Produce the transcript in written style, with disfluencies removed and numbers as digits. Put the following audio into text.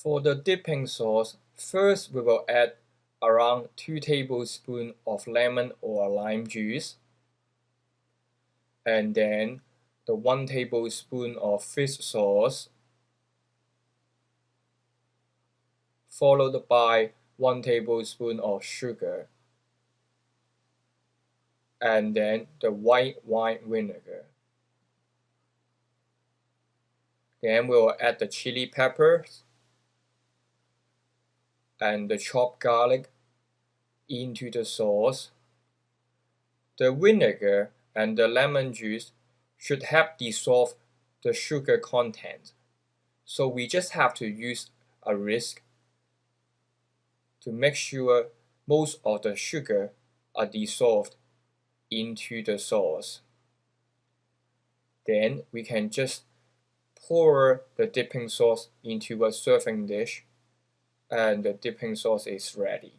For the dipping sauce, first we will add around 2 tablespoons of lemon or lime juice, and then the 1 tablespoon of fish sauce, followed by 1 tablespoon of sugar, and then the white wine vinegar. Then we will add the chili peppers and the chopped garlic into the sauce. The vinegar and the lemon juice should help dissolve the sugar content, so we just have to use a whisk to make sure most of the sugar are dissolved into the sauce. Then we can just pour the dipping sauce into a serving dish, and the dipping sauce is ready.